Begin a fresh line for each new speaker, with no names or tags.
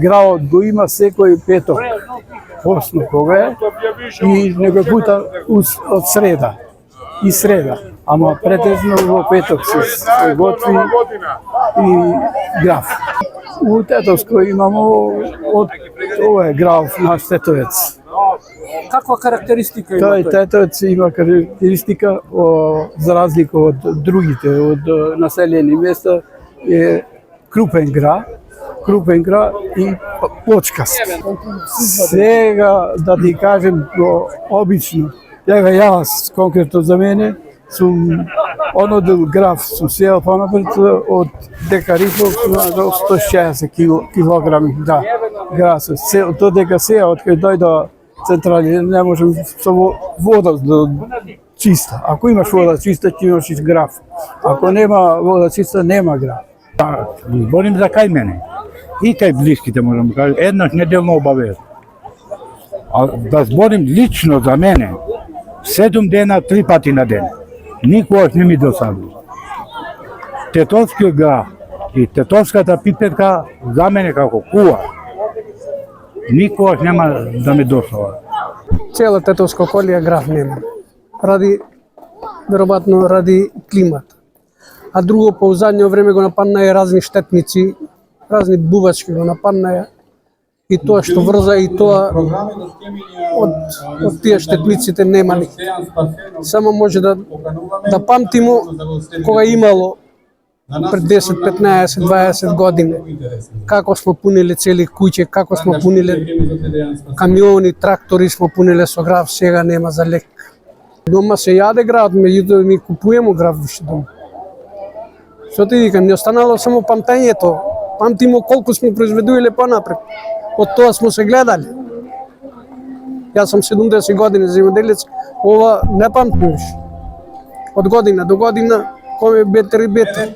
градот го има секој петок, осно кога е, и него пута од среда и среда. Ама претежно во петок се готви и граф. У Тетовско имамо од ова е граф наш Тетовец.
Каква карактеристика има
Тој Тетовец има карактеристика, за разлика од другите, од населени места, е крупен гра и почкаст. Сега, да ти кажем, обично, јас конкретно за мене, сум онодил граф, сум сеел понапред од Декарифов до 160 килограми гра. Додека сега, од кај дојда централи, не можем со вода чиста. Ако имаш вода чиста, ќе имаш и граф. Ако нема вода чиста, нема граф.
Зборим за кај мене и кај блиските, можам да кажем, еднаш неделно обавез. А да зборим лично за мене, 7 дена, 3 пати на ден. Никогаш не ми досади. Тетовскиот граф и тетовската пипетка за мене како кула. Никогаш нема да ми досава.
Цела Тетовско околие граф нема. Веројатно ради климат. А друго, по задње време го нападнаја разни штетници, разни бувачки го нападнаја. И тоа што врза, и тоа од тие штетниците нема никак. Само може да памтимо кога имало пред 10, 15, 20 години. Како смо пуниле цели куќе, како смо пуниле камиони, трактори смо пуниле со граф, сега нема за лек. Дома се јаде граф, меѓутоа ми купуемо граф више дома. Што ти викам, не останало само памтењето. Памтимо колку смо произведувале понапред. Од тоа смо се гледали. Јас сум 70 години земјоделец, ова не памтим више. Од година до година, кој е бетер и бетер.